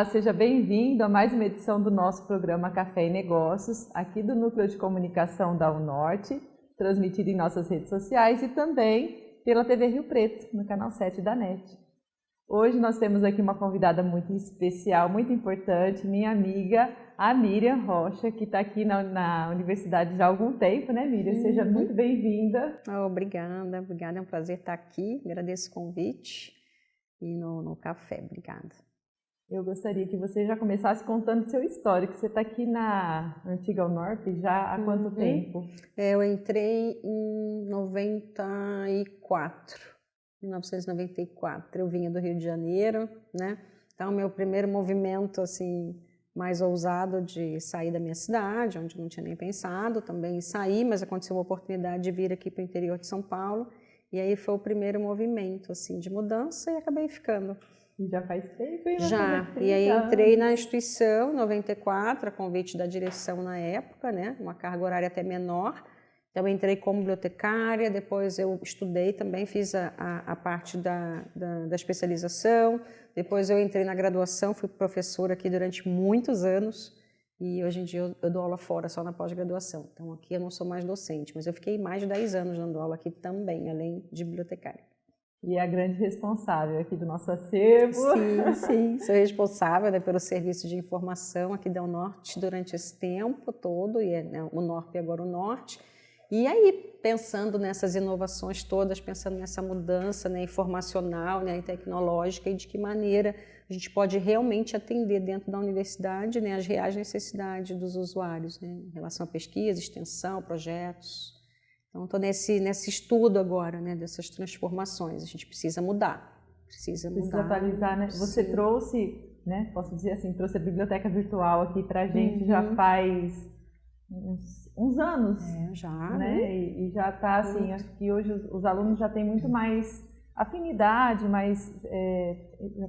Olá, seja bem-vindo a mais uma edição do nosso programa Café e Negócios, aqui do Núcleo de Comunicação da UNORTE, transmitido em nossas redes sociais e também pela TV Rio Preto, no canal 7 da NET. Hoje nós temos aqui uma convidada muito especial, muito importante, minha amiga, a Miriam Rocha, que está aqui na universidade já há algum tempo, né, Miriam? Seja muito bem-vinda. Obrigada, é um prazer estar aqui, agradeço o convite e no café, obrigada. Eu gostaria que você já começasse contando o seu histórico. Você está aqui na antiga UNORTE já há quanto tempo? Eu entrei em 1994. Eu vinha do Rio de Janeiro, né? Então, meu primeiro movimento, assim, mais ousado de sair da minha cidade, onde eu não tinha nem pensado, também saí, mas aconteceu uma oportunidade de vir aqui para o interior de São Paulo. E aí foi o primeiro movimento, assim, de mudança e acabei ficando. E já faz tempo? Já, e aí entrei na instituição em 94, a convite da direção na época, né, uma carga horária até menor. Então entrei como bibliotecária, depois eu estudei também, fiz a parte da especialização, depois eu entrei na graduação, fui professora aqui durante muitos anos e hoje em dia eu dou aula fora, só na pós-graduação. Então aqui eu não sou mais docente, mas eu fiquei mais de 10 anos dando aula aqui também, além de bibliotecária. E é a grande responsável aqui do nosso acervo. Sim, sou responsável, né, pelo serviço de informação aqui da UNORTE durante esse tempo todo, e né, o NORP agora o Norte. E aí, pensando nessas inovações todas, pensando nessa mudança, né, informacional, né, e tecnológica, e de que maneira a gente pode realmente atender dentro da universidade, né, as reais necessidades dos usuários, né, em relação a pesquisa, extensão, projetos. Então, estou nesse estudo agora, né, dessas transformações. A gente precisa mudar. Precisa atualizar, né? Você trouxe, né, posso dizer assim, trouxe a biblioteca virtual aqui para a gente já faz uns anos. Já. Né? E já está assim, acho que hoje os alunos já têm muito mais afinidade, mas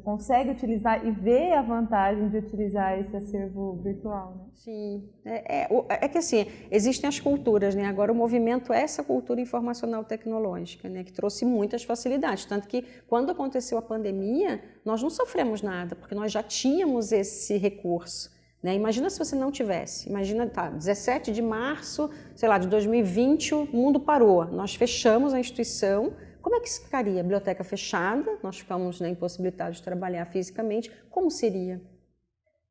consegue utilizar e vê a vantagem de utilizar esse acervo virtual, né? Sim, é que assim, existem as culturas, né? Agora o movimento é essa cultura informacional tecnológica, né? Que trouxe muitas facilidades, tanto que quando aconteceu a pandemia, nós não sofremos nada, porque nós já tínhamos esse recurso, né? Imagina se você não tivesse, imagina, 17 de março, sei lá, de 2020, o mundo parou, nós fechamos a instituição. Como é que ficaria? A biblioteca fechada, nós ficamos, né, impossibilitados de trabalhar fisicamente, como seria?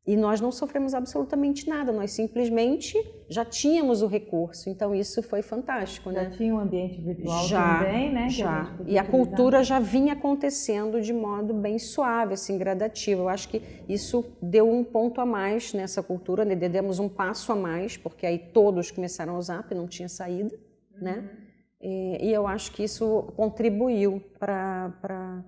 E nós não sofremos absolutamente nada, nós simplesmente já tínhamos o recurso, então isso foi fantástico, né? Já tinha um ambiente virtual também, né? Já, e a cultura já vinha acontecendo de modo bem suave, assim, gradativo. Eu acho que isso deu um ponto a mais nessa cultura, né? Demos um passo a mais, porque aí todos começaram a usar, porque não tinha saída, né? E eu acho que isso contribuiu para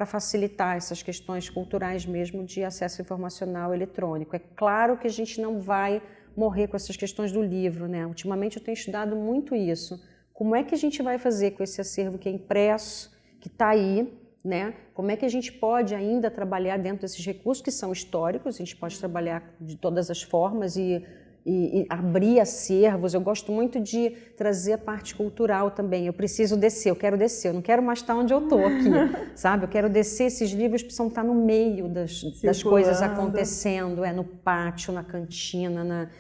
facilitar essas questões culturais mesmo de acesso informacional eletrônico. É claro que a gente não vai morrer com essas questões do livro, né? Ultimamente eu tenho estudado muito isso. Como é que a gente vai fazer com esse acervo que é impresso, que está aí, né? Como é que a gente pode ainda trabalhar dentro desses recursos que são históricos, a gente pode trabalhar de todas as formas e abrir acervos. Eu gosto muito de trazer a parte cultural também. Eu preciso descer, eu quero descer, eu não quero mais estar onde eu estou aqui, sabe? Eu quero descer, esses livros precisam estar no meio das coisas acontecendo, no pátio, na cantina,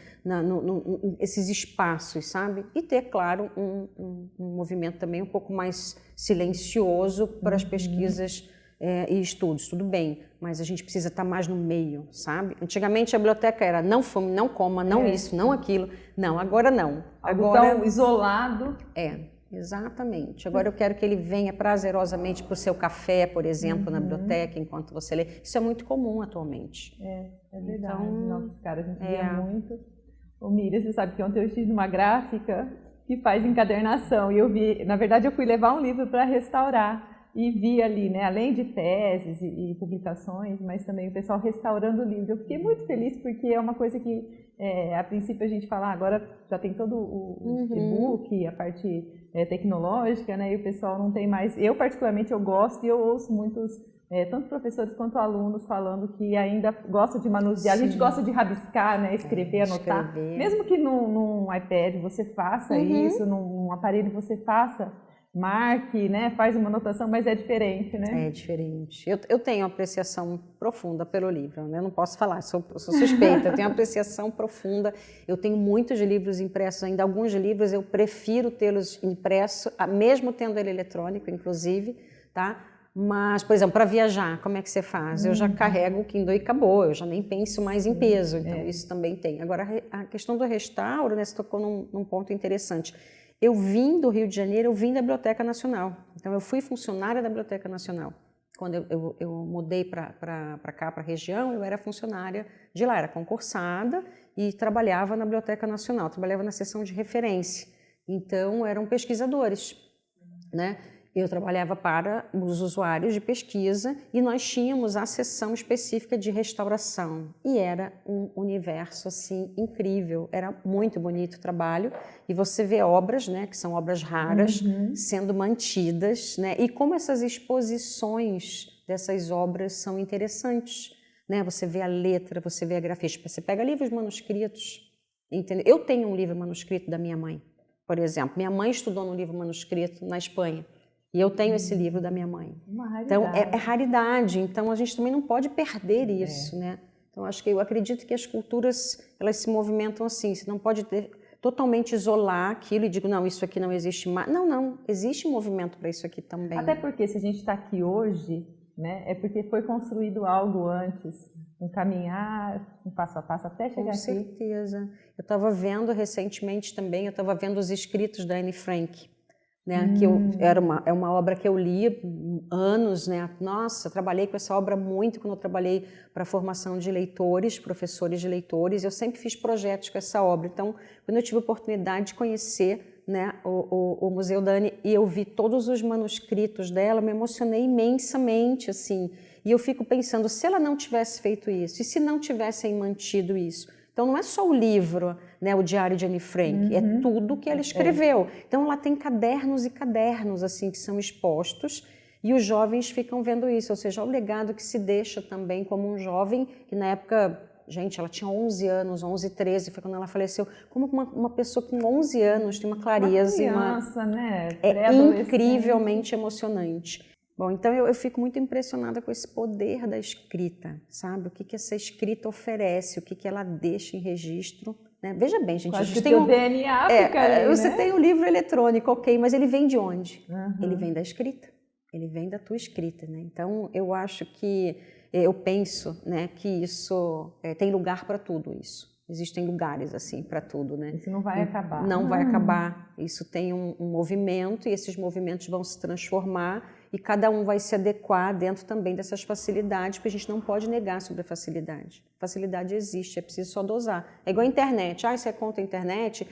esses espaços, sabe? E ter, claro, um movimento também um pouco mais silencioso para as pesquisas e estudos, tudo bem, mas a gente precisa estar mais no meio, sabe? Antigamente a biblioteca era não fume, não coma, não isso, não aquilo. Não, agora não. Agora tão isolado. Exatamente. Agora eu quero que ele venha prazerosamente para o seu café, por exemplo, na biblioteca, enquanto você lê. Isso é muito comum atualmente. É verdade. Então, nossos caras, a gente via muito. Ô Miriam, você sabe que ontem eu estive numa gráfica que faz encadernação e eu vi, na verdade eu fui levar um livro para restaurar. E vi ali, né, além de teses e publicações, mas também o pessoal restaurando o livro. Eu fiquei muito feliz porque é uma coisa que, a princípio, a gente fala, agora já tem todo o e-book, a parte tecnológica, né, e o pessoal não tem mais... Eu, particularmente, eu gosto e eu ouço muitos, tanto professores quanto alunos falando que ainda gosta de manusear. A gente gosta de rabiscar, né, escrever, anotar. Mesmo que num iPad você faça isso, num aparelho você faça... marque, né? Faz uma anotação, mas é diferente, né? É diferente. Eu tenho apreciação profunda pelo livro, né? Eu não posso falar, sou suspeita, eu tenho apreciação profunda. Eu tenho muitos livros impressos ainda, alguns livros eu prefiro tê-los impressos, mesmo tendo ele eletrônico, inclusive, tá? Mas, por exemplo, para viajar, como é que você faz? Eu já carrego o Kindle e acabou, eu já nem penso mais em peso, então isso também tem. Agora, a questão do restauro, né, você tocou num ponto interessante. Eu vim do Rio de Janeiro, eu vim da Biblioteca Nacional, então eu fui funcionária da Biblioteca Nacional. Quando eu mudei para cá, para a região, eu era funcionária de lá, era concursada e trabalhava na Biblioteca Nacional, trabalhava na seção de referência, então eram pesquisadores, né? Eu trabalhava para os usuários de pesquisa e nós tínhamos a seção específica de restauração. E era um universo assim incrível, era muito bonito o trabalho. E você vê obras, né, que são obras raras, sendo mantidas, né? E como essas exposições dessas obras são interessantes, né? Você vê a letra, você vê a grafia. Você pega livros manuscritos, entendeu? Eu tenho um livro manuscrito da minha mãe, por exemplo. Minha mãe estudou no livro manuscrito na Espanha. E eu tenho esse livro da minha mãe. Então, é raridade. Então, a gente também não pode perder isso, né? Então, eu acredito que as culturas, elas se movimentam assim. Você não pode totalmente isolar aquilo e digo, não, isso aqui não existe mais. Não, não. Existe movimento para isso aqui também. Até porque se a gente está aqui hoje, né, é porque foi construído algo antes. Um caminhar, um passo a passo até chegar aqui. Com certeza. Eu estava vendo recentemente também, eu estava vendo os escritos da Anne Frank. Né, que é uma obra que eu li há anos, né? Nossa, trabalhei com essa obra muito quando eu trabalhei para a formação de leitores, professores de leitores, eu sempre fiz projetos com essa obra. Então, quando eu tive a oportunidade de conhecer, né, o Museu da Anne e eu vi todos os manuscritos dela, me emocionei imensamente, assim. E eu fico pensando, se ela não tivesse feito isso, e se não tivessem mantido isso? Então, não é só o livro, né, o Diário de Anne Frank, é tudo que ela escreveu. Então, ela tem cadernos e cadernos assim que são expostos e os jovens ficam vendo isso, ou seja, o legado que se deixa também como um jovem que na época, gente, ela tinha 11 anos, 11, 13, foi quando ela faleceu. Como uma pessoa com 11 anos tem uma clareza, uma criança, né? É incrivelmente emocionante. Bom, então eu fico muito impressionada com esse poder da escrita, sabe? O que essa escrita oferece, o que ela deixa em registro, né? Veja bem, gente, a gente tem o DNA fica ali, você né? tem o livro eletrônico, ok, mas ele vem de onde? Ele vem da escrita, ele vem da tua escrita, né? Então eu acho que, eu penso, né, que isso tem lugar para tudo isso. Existem lugares assim para tudo, né? Isso não vai acabar. Não vai acabar. Isso tem um movimento e esses movimentos vão se transformar e cada um vai se adequar dentro também dessas facilidades, porque a gente não pode negar sobre a facilidade. Facilidade existe, é preciso só dosar. É igual a internet. Você é contra a internet?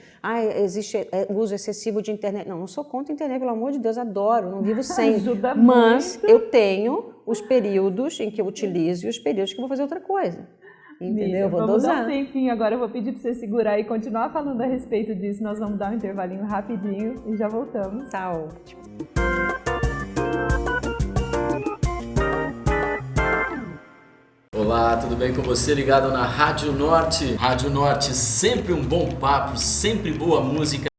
Existe o uso excessivo de internet. Não sou contra a internet, pelo amor de Deus, adoro, não vivo sem. Ajuda mas muito. Eu tenho os períodos em que eu utilizo e os períodos que eu vou fazer outra coisa. Entendeu? Miriam, Eu vou vamos dosar. dar um tempinho agora, eu vou pedir para você segurar e continuar falando a respeito disso. Nós vamos dar um intervalinho rapidinho e já voltamos. Tá ótimo. Olá, tudo bem com você? Ligado na Rádio Norte. Rádio Norte, sempre um bom papo, sempre boa música.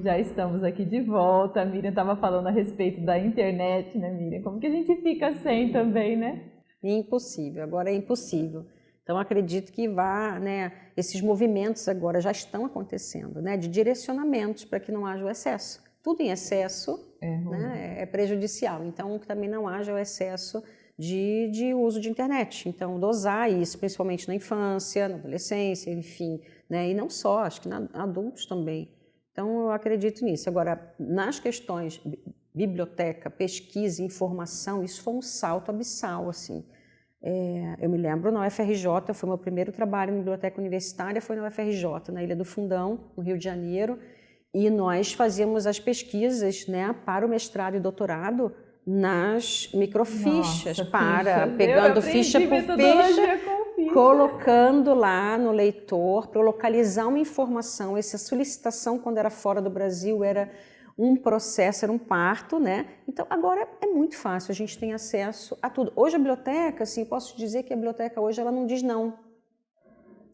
Já estamos aqui de volta. A Miriam estava falando a respeito da internet, né, Miriam? Como que a gente fica sem também, né? Impossível, agora é impossível. Então, acredito que esses movimentos agora já estão acontecendo, né, de direcionamentos para que não haja o excesso. Tudo em excesso é prejudicial, então que também não haja o excesso de uso de internet. Então, dosar isso, principalmente na infância, na adolescência, enfim, né, e não só, acho que adultos também. Então, eu acredito nisso. Agora, nas questões biblioteca, pesquisa, informação, isso foi um salto abissal, assim. Eu me lembro na UFRJ, foi meu primeiro trabalho em biblioteca universitária, foi na UFRJ, na Ilha do Fundão, no Rio de Janeiro, E nós fazíamos as pesquisas, né, para o mestrado e doutorado nas microfichas, pegando ficha por ficha, colocando lá no leitor para localizar uma informação. Essa solicitação, quando era fora do Brasil, era um processo, era um parto, né? Então, agora é muito fácil, a gente tem acesso a tudo. Hoje a biblioteca, assim, posso dizer que a biblioteca hoje ela não diz não.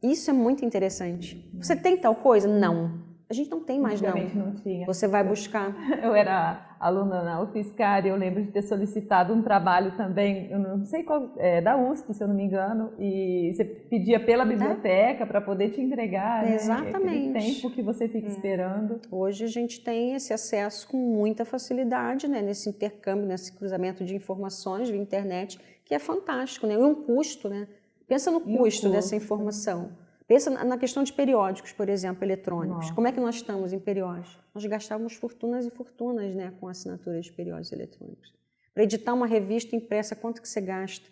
Isso é muito interessante. Você tem tal coisa? Não. A gente não tem mais não tinha. Você vai buscar. Eu era aluna na UFSCar e eu lembro de ter solicitado um trabalho também, eu não sei qual, da USP, se eu não me engano, e você pedia pela biblioteca para poder te entregar. Exatamente. Né? Aquele tempo que você fica esperando. Hoje a gente tem esse acesso com muita facilidade, né? Nesse intercâmbio, nesse cruzamento de informações via internet, que é fantástico, né? E um custo, né? Pensa no custo dessa informação. Pensa na questão de periódicos, por exemplo, eletrônicos. Como é que nós estamos em periódicos? Nós gastávamos fortunas e fortunas, né, com assinatura de periódicos eletrônicos. Para editar uma revista impressa, quanto que você gasta?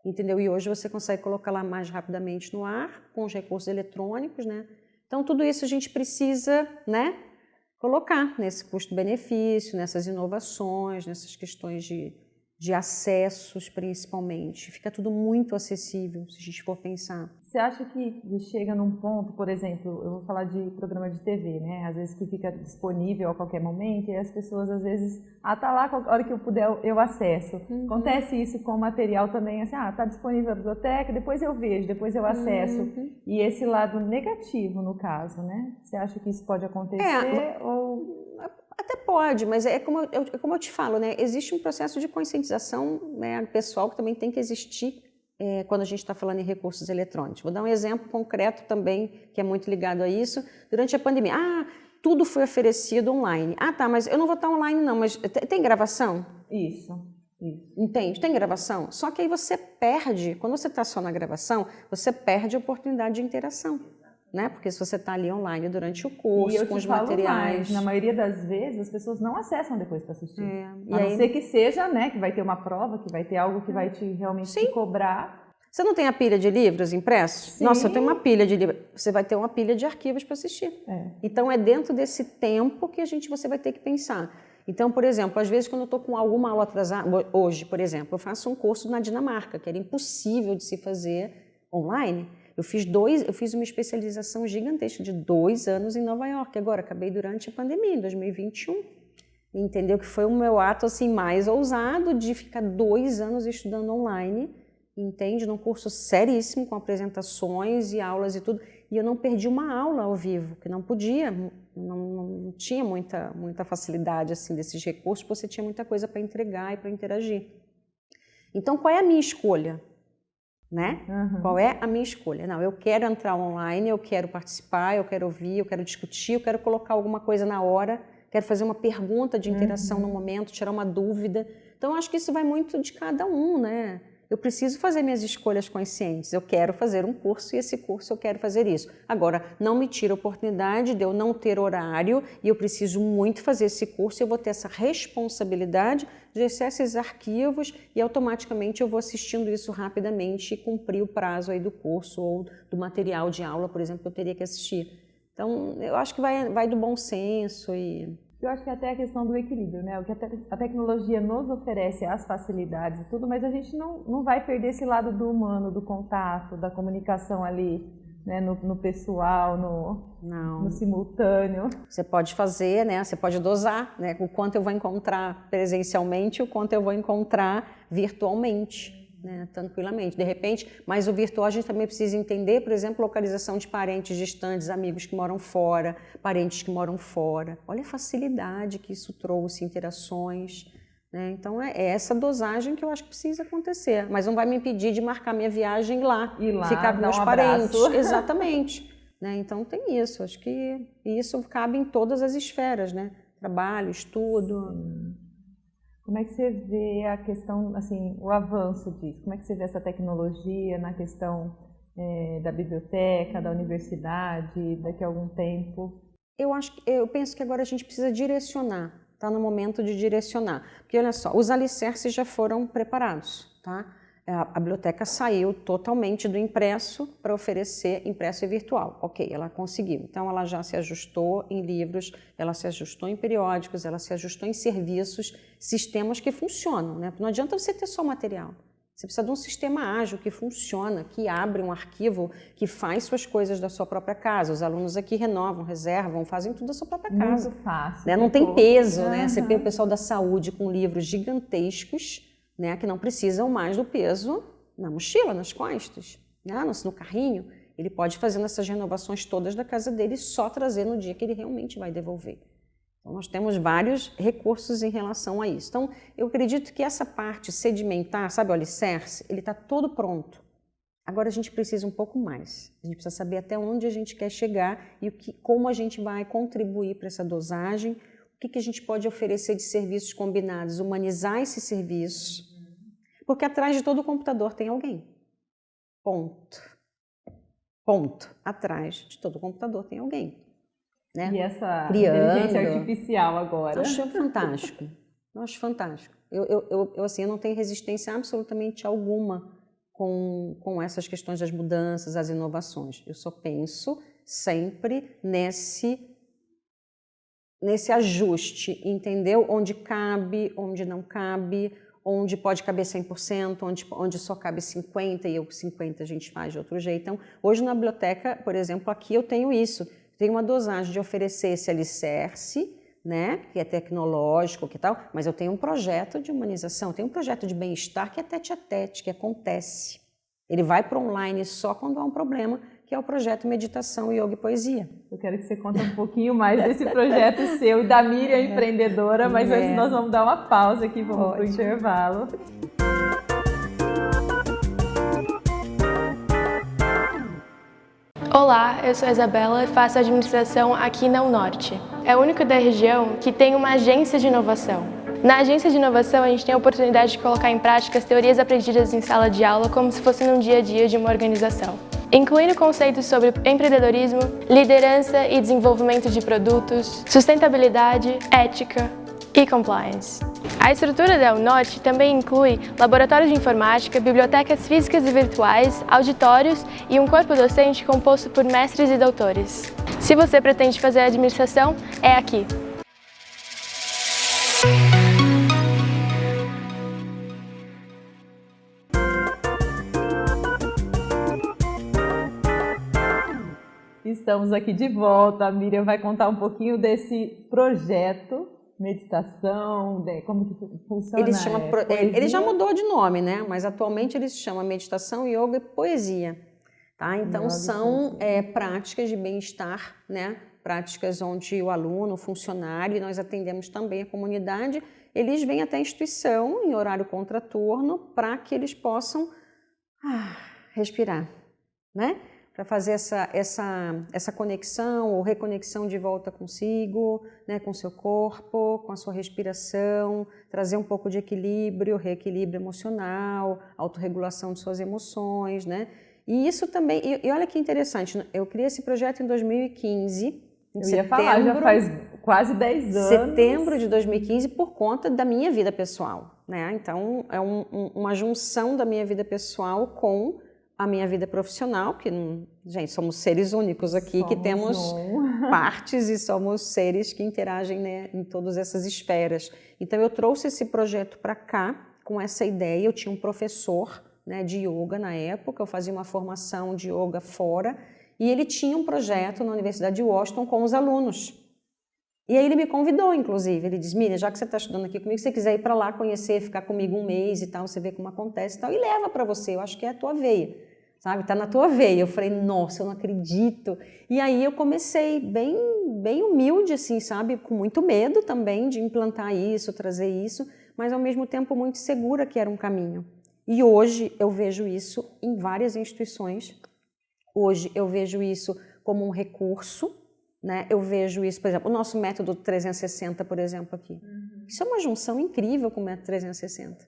Entendeu? E hoje você consegue colocar lá mais rapidamente no ar, com os recursos eletrônicos, né? Então, tudo isso a gente precisa, né, colocar nesse custo-benefício, nessas inovações, nessas questões de acessos, principalmente. Fica tudo muito acessível, se a gente for pensar. Você acha que chega num ponto, por exemplo, eu vou falar de programa de TV, né? Às vezes que fica disponível a qualquer momento e as pessoas, às vezes, tá lá, a hora que eu puder, eu acesso. Acontece isso com o material também, assim, tá disponível na biblioteca, depois eu vejo, depois eu acesso. E esse lado negativo, no caso, né? Você acha que isso pode acontecer ou... Até pode, mas é como eu te falo, né? Existe um processo de conscientização, né, pessoal que também tem que existir quando a gente está falando em recursos eletrônicos. Vou dar um exemplo concreto também, que é muito ligado a isso. Durante a pandemia, tudo foi oferecido online. Tá, mas eu não vou estar online não, mas tem gravação? Isso. Entende? Tem gravação? Só que aí você perde, quando você está só na gravação, você perde a oportunidade de interação. Né? Porque se você está ali online durante o curso, com os materiais... Mais, na maioria das vezes, as pessoas não acessam depois para assistir. A não ser que seja, né, que vai ter uma prova, que vai ter algo que vai realmente te cobrar. Você não tem a pilha de livros impressos? Sim. Nossa, eu tenho uma pilha de livros. Você vai ter uma pilha de arquivos para assistir. Então, é dentro desse tempo que você vai ter que pensar. Então, por exemplo, às vezes quando eu estou com alguma aula atrasada, hoje, por exemplo, eu faço um curso na Dinamarca, que era impossível de se fazer online. Eu fiz uma especialização gigantesca de 2 anos em Nova York. Agora, acabei durante a pandemia, em 2021. Entendeu? Que foi o meu ato assim, mais ousado de ficar 2 anos estudando online, entende? Num curso seríssimo, com apresentações e aulas e tudo. E eu não perdi uma aula ao vivo, que não podia, não tinha muita facilidade assim, desses recursos, porque você tinha muita coisa para entregar e para interagir. Então, qual é a minha escolha? Né? Qual é a minha escolha? Não, eu quero entrar online, eu quero participar, eu quero ouvir, eu quero discutir, eu quero colocar alguma coisa na hora, quero fazer uma pergunta de interação no momento, tirar uma dúvida. Então, acho que isso vai muito de cada um, né? Eu preciso fazer minhas escolhas conscientes. Eu quero fazer um curso e esse curso eu quero fazer isso. Agora, não me tira a oportunidade de eu não ter horário e eu preciso muito fazer esse curso. Eu vou ter essa responsabilidade de acessar esses arquivos e automaticamente eu vou assistindo isso rapidamente e cumprir o prazo aí do curso ou do material de aula, por exemplo, que eu teria que assistir. Então, eu acho que vai do bom senso e... Eu acho que até a questão do equilíbrio, né? O que a tecnologia nos oferece, as facilidades e tudo, mas a gente não vai perder esse lado do humano, do contato, da comunicação ali, né? No pessoal, no simultâneo. Você pode fazer, né? Você pode dosar, né? O quanto eu vou encontrar presencialmente e o quanto eu vou encontrar virtualmente. Né, tranquilamente, de repente, mas o virtual a gente também precisa entender, por exemplo, localização de parentes distantes, amigos que moram fora, parentes que moram fora. Olha a facilidade que isso trouxe, interações. Né? Então, é essa dosagem que eu acho que precisa acontecer, mas não vai me impedir de marcar minha viagem lá, ficar com meus parentes. Exatamente. Né? Então, tem isso. Acho que isso cabe em todas as esferas, né? Trabalho, estudo... Como é que você vê a questão, assim, o avanço disso? Como é que você vê essa tecnologia na questão da biblioteca, da universidade, daqui a algum tempo? Eu penso que agora a gente precisa direcionar, está no momento de direcionar. Porque olha só, os alicerces já foram preparados, tá? A biblioteca saiu totalmente do impresso para oferecer impresso e virtual. Ok, ela conseguiu. Então, ela já se ajustou em livros, ela se ajustou em periódicos, ela se ajustou em serviços, sistemas que funcionam, né? Não adianta você ter só material. Você precisa de um sistema ágil que funciona, que abre um arquivo, que faz suas coisas da sua própria casa. Os alunos aqui renovam, reservam, fazem tudo da sua própria casa. Muito fácil. Né? Não tem peso, né? Você vê o pessoal da saúde com livros gigantescos, né, que não precisam mais do peso na mochila, nas costas, né, no carrinho. Ele pode fazer essas renovações todas da casa dele e só trazer no dia que ele realmente vai devolver. Então, nós temos vários recursos em relação a isso. Então, eu acredito que essa parte sedimentar, sabe, o alicerce, ele está todo pronto. Agora a gente precisa um pouco mais. A gente precisa saber até onde a gente quer chegar e como a gente vai contribuir para essa dosagem. O que a gente pode oferecer de serviços combinados, humanizar esses serviços, porque atrás de todo computador tem alguém. Ponto. Ponto. Atrás de todo computador tem alguém. Né? E essa inteligência artificial agora? Eu acho fantástico. Eu acho fantástico. Eu não tenho resistência absolutamente alguma com essas questões das mudanças, as inovações. Eu só penso sempre nesse ajuste, entendeu? Onde cabe, onde não cabe, onde pode caber 100%, onde só cabe 50% e 50% a gente faz de outro jeito. Então, hoje na biblioteca, por exemplo, aqui eu tenho isso. Tenho uma dosagem de oferecer esse alicerce, né, que é tecnológico, que tal, mas eu tenho um projeto de humanização, tenho um projeto de bem-estar que é tete-a-tete, que acontece. Ele vai para online só quando há um problema, que é o projeto Meditação, Yoga e Poesia. Eu quero que você conte um pouquinho mais desse projeto seu e da Miriam empreendedora, mas antes nós vamos dar uma pausa aqui, vamos para o intervalo. Olá, eu sou a Isabela e faço administração aqui na Unorte. É o único da região que tem uma agência de inovação. Na agência de inovação, a gente tem a oportunidade de colocar em prática as teorias aprendidas em sala de aula como se fosse no dia a dia de uma organização, incluindo conceitos sobre empreendedorismo, liderança e desenvolvimento de produtos, sustentabilidade, ética e compliance. A estrutura da Unorte também inclui laboratórios de informática, bibliotecas físicas e virtuais, auditórios e um corpo docente composto por mestres e doutores. Se você pretende fazer administração, é aqui. Estamos aqui de volta. A Miriam vai contar um pouquinho desse projeto, meditação, como que funciona. Ele já mudou de nome, né? Mas atualmente ele se chama Meditação, Yoga e Poesia. Tá? Então são práticas de bem-estar, né? Práticas onde o aluno, o funcionário, e nós atendemos também a comunidade, eles vêm até a instituição em horário contraturno para que eles possam respirar, né? Para fazer essa conexão ou reconexão de volta consigo, né, com o seu corpo, com a sua respiração, trazer um pouco de equilíbrio, reequilíbrio emocional, autorregulação de suas emoções, né? E isso também, e olha que interessante, eu criei esse projeto em 2015, já faz quase 10 anos. Setembro de 2015, por conta da minha vida pessoal, né? Então, é uma junção da minha vida pessoal com a minha vida profissional, que, gente, somos seres únicos aqui, que temos partes e somos seres que interagem, né, em todas essas esferas. Então, eu trouxe esse projeto para cá com essa ideia. Eu tinha um professor, né, de yoga na época, eu fazia uma formação de yoga fora, e ele tinha um projeto na Universidade de Washington com os alunos. E aí ele me convidou, inclusive, ele disse, Miriam, já que você está estudando aqui comigo, se você quiser ir para lá conhecer, ficar comigo um mês e tal, você vê como acontece e tal, e leva para você, eu acho que é a tua veia, sabe, está na tua veia. Eu falei, nossa, eu não acredito. E aí eu comecei bem humilde, assim, sabe, com muito medo também de implantar isso, trazer isso, mas ao mesmo tempo muito segura que era um caminho. E hoje eu vejo isso em várias instituições, hoje eu vejo isso como um recurso, né? Eu vejo isso, por exemplo, o nosso método 360, por exemplo, aqui. Isso é uma junção incrível com o método 360,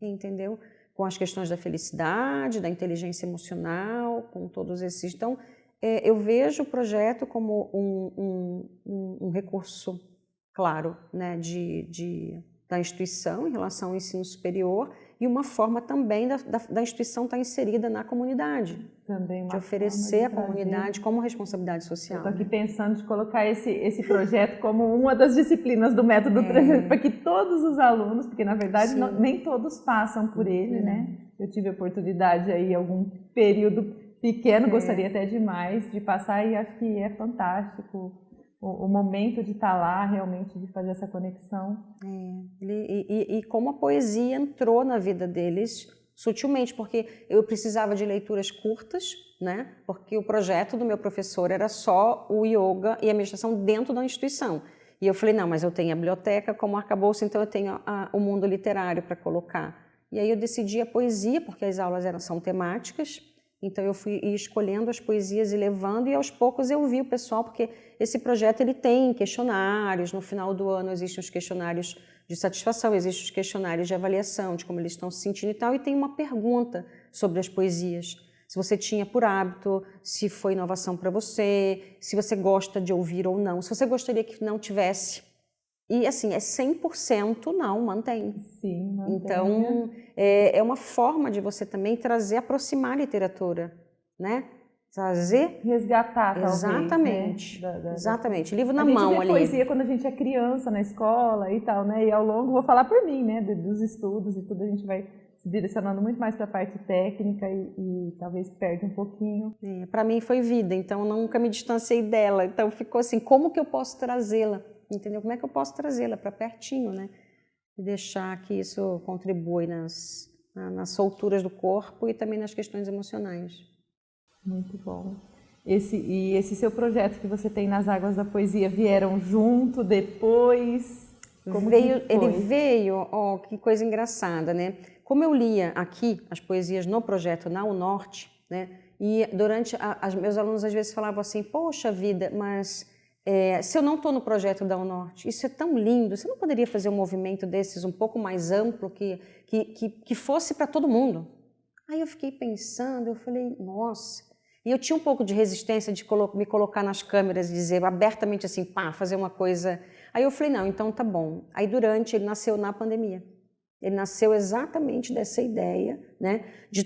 entendeu? Com as questões da felicidade, da inteligência emocional, com todos esses. Então, eu vejo o projeto como um recurso, claro, né, da instituição em relação ao ensino superior, e uma forma também da instituição estar inserida na comunidade, também de oferecer à comunidade como responsabilidade social. Estou aqui pensando de colocar esse projeto como uma das disciplinas do método 360, para que todos os alunos, porque na verdade nem todos passam por ele, né? Eu tive a oportunidade aí, algum período pequeno, gostaria até demais de passar, e acho que é fantástico o momento de estar lá, realmente de fazer essa conexão. E como a poesia entrou na vida deles sutilmente, porque eu precisava de leituras curtas, né? Porque o projeto do meu professor era só o yoga e a meditação dentro da instituição. E eu falei, não, mas eu tenho a biblioteca como arcabouço, então eu tenho o mundo literário para colocar. E aí eu decidi a poesia, porque as aulas são temáticas. Então eu fui escolhendo as poesias e levando, e aos poucos eu vi o pessoal, porque esse projeto ele tem questionários, no final do ano existem os questionários de satisfação, existem os questionários de avaliação, de como eles estão se sentindo e tal, e tem uma pergunta sobre as poesias. Se você tinha por hábito, se foi inovação para você, se você gosta de ouvir ou não, se você gostaria que não tivesse. E assim, é 100% não, mantém. Sim, mantém. Então, é uma forma de você também aproximar a literatura, né? Trazer... Resgatar, talvez. Exatamente, né? Exatamente. Livro na mão ali. A gente vê poesia quando a gente é criança, na escola e tal, né? E ao longo, vou falar por mim, né? Dos estudos e tudo, a gente vai se direcionando muito mais para a parte técnica e talvez perde um pouquinho. Para mim foi vida, então nunca me distanciei dela. Então ficou assim, como que eu posso trazê-la? Entendeu? Como é que eu posso trazê-la para pertinho, né? E deixar que isso contribui nas solturas do corpo e também nas questões emocionais. Muito bom. Esse seu projeto que você tem nas Águas da Poesia, vieram junto, depois? Ele veio, que coisa engraçada, né? Como eu lia aqui as poesias no projeto na UNORTE, né? E durante, meus alunos às vezes falavam assim, poxa vida, mas... se eu não estou no projeto da UNORTE, isso é tão lindo, você não poderia fazer um movimento desses um pouco mais amplo, que fosse para todo mundo? Aí eu fiquei pensando, eu falei, nossa, e eu tinha um pouco de resistência de me colocar nas câmeras e dizer abertamente assim, pá, fazer uma coisa. Aí eu falei, não, então tá bom. Aí ele nasceu na pandemia, ele nasceu exatamente dessa ideia, né, de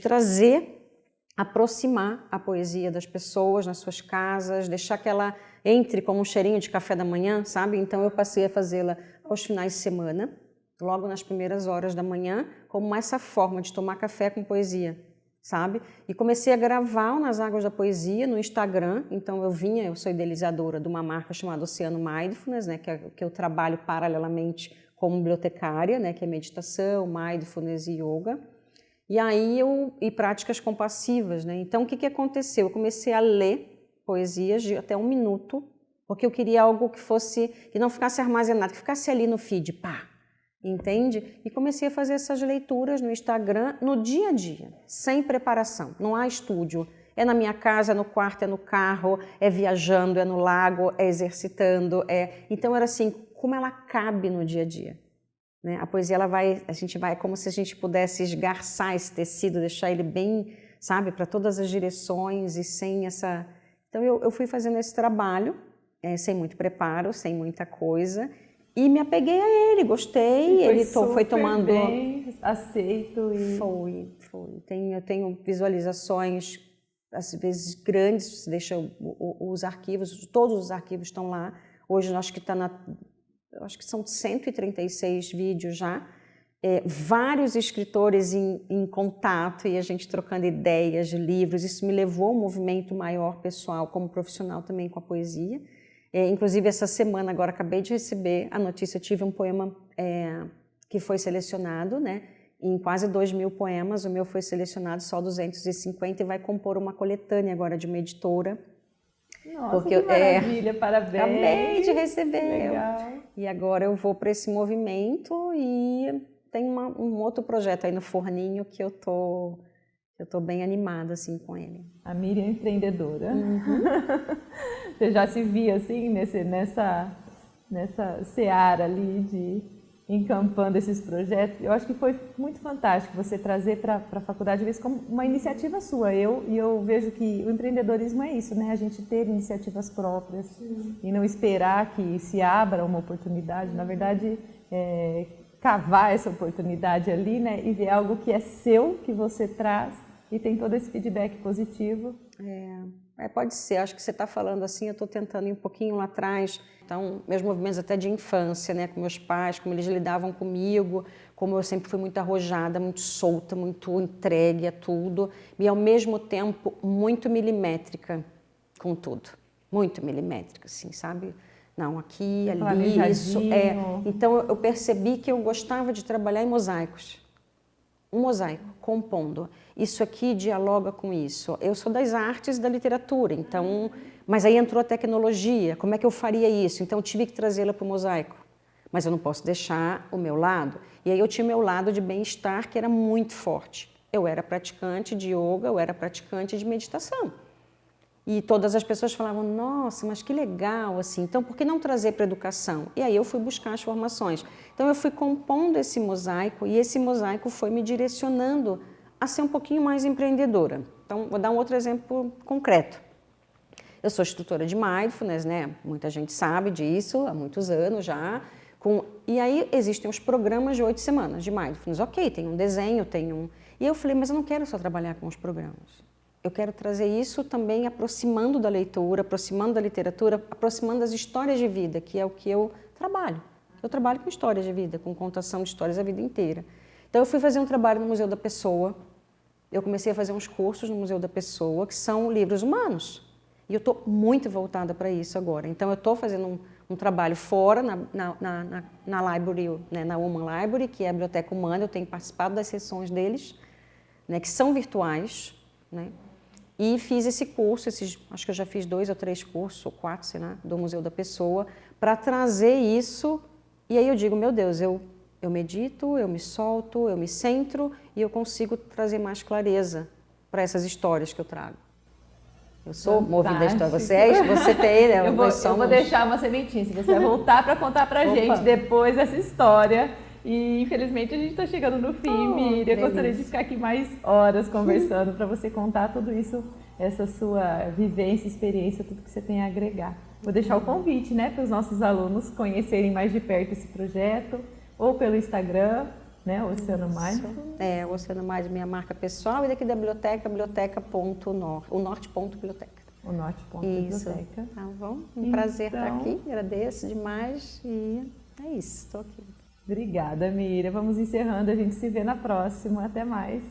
aproximar a poesia das pessoas nas suas casas, deixar que ela entre como um cheirinho de café da manhã, sabe? Então eu passei a fazê-la aos finais de semana, logo nas primeiras horas da manhã, como essa forma de tomar café com poesia, sabe? E comecei a gravar nas Águas da Poesia no Instagram. Então eu sou idealizadora de uma marca chamada Oceano Mindfulness, né, que eu trabalho paralelamente como bibliotecária, né, que é meditação, mindfulness e yoga. E aí e práticas compassivas, né? Então o que aconteceu? Eu comecei a ler poesias de até 1 minuto, porque eu queria algo que não ficasse armazenado, que ficasse ali no feed, pá, entende? E comecei a fazer essas leituras no Instagram no dia a dia, sem preparação, não há estúdio. É na minha casa, é no quarto, é no carro, é viajando, é no lago, é exercitando, Então era assim, como ela cabe no dia a dia. Né? A poesia, a gente vai como se a gente pudesse esgarçar esse tecido, deixar ele bem, sabe, para todas as direções e sem essa... Então eu fui fazendo esse trabalho, sem muito preparo, sem muita coisa, e me apeguei a ele, gostei, ele foi tomando... bem aceito e... Foi. Eu tenho visualizações, às vezes grandes, deixa os arquivos, todos os arquivos estão lá. Hoje acho que são 136 vídeos já, vários escritores em contato e a gente trocando ideias de livros. Isso me levou a um movimento maior pessoal, como profissional também com a poesia. Inclusive essa semana agora acabei de receber a notícia, eu tive um poema que foi selecionado, né? Em quase 2.000 poemas, o meu foi selecionado só 250 e vai compor uma coletânea agora de uma editora. Nossa, porque, que maravilha, parabéns! Acabei de receber. Legal. E agora eu vou para esse movimento e tem um outro projeto aí no forninho que eu tô bem animada assim com ele. A Miriam empreendedora. Você já se via assim nessa seara ali de encampando esses projetos? Eu acho que foi muito fantástico você trazer para a faculdade isso como uma iniciativa sua. Eu vejo que o empreendedorismo é isso, né? A gente ter iniciativas próprias e não esperar que se abra uma oportunidade. Na verdade, cavar essa oportunidade ali, né? E ver algo que é seu, que você traz e tem todo esse feedback positivo. Pode ser, acho que você está falando assim, eu estou tentando ir um pouquinho lá atrás, então, meus movimentos até de infância, né, com meus pais, como eles lidavam comigo, como eu sempre fui muito arrojada, muito solta, muito entregue a tudo, e ao mesmo tempo muito milimétrica com tudo, muito milimétrica, assim, sabe? Não, aqui, ali, isso, Então, eu percebi que eu gostava de trabalhar em mosaicos. Um mosaico, compondo. Isso aqui dialoga com isso. Eu sou das artes e da literatura, então... Mas aí entrou a tecnologia, como é que eu faria isso? Então eu tive que trazê-la para o mosaico. Mas eu não posso deixar o meu lado. E aí eu tinha o meu lado de bem-estar, que era muito forte. Eu era praticante de yoga, eu era praticante de meditação. E todas as pessoas falavam, nossa, mas que legal, assim, então por que não trazer para a educação? E aí eu fui buscar as formações. Então eu fui compondo esse mosaico e esse mosaico foi me direcionando a ser um pouquinho mais empreendedora. Então vou dar um outro exemplo concreto. Eu sou instrutora de Mindfulness, né? Muita gente sabe disso, há muitos anos já. E aí existem os programas de 8 semanas de Mindfulness. Ok, tem um desenho, tem um... E eu falei, mas eu não quero só trabalhar com os programas. Eu quero trazer isso também aproximando da leitura, aproximando da literatura, aproximando das histórias de vida, que é o que eu trabalho. Eu trabalho com histórias de vida, com contação de histórias a vida inteira. Então eu fui fazer um trabalho no Museu da Pessoa, eu comecei a fazer uns cursos no Museu da Pessoa, que são livros humanos. E eu estou muito voltada para isso agora. Então eu estou fazendo um trabalho fora, na library, né, na Human Library, que é a biblioteca humana, eu tenho participado das sessões deles, né, que são virtuais, né? E fiz esse curso, acho que eu já fiz 2 ou 3 cursos, ou 4, sei lá, do Museu da Pessoa, para trazer isso. E aí eu digo, meu Deus, eu medito, eu me solto, eu me centro e eu consigo trazer mais clareza para essas histórias que eu trago. Eu sou movida a vocês, você tem, né? Eu vou deixar uma sementinha, se você vai voltar para contar para a gente depois dessa história. E infelizmente a gente está chegando no fim, Miriam. Eu gostaria de ficar aqui mais horas conversando para você contar tudo isso, essa sua vivência, experiência, tudo que você tem a agregar. Vou deixar o convite, né, para os nossos alunos conhecerem mais de perto esse projeto, ou pelo Instagram, né, Oceano Mindful. O Oceano Mindful, minha marca pessoal, e daqui da biblioteca, biblioteca.norte, o norte.biblioteca. O norte.biblioteca. Tá bom? Um prazer estar aqui, agradeço demais e é isso, estou aqui. Obrigada, Miriam. Vamos encerrando, a gente se vê na próxima. Até mais.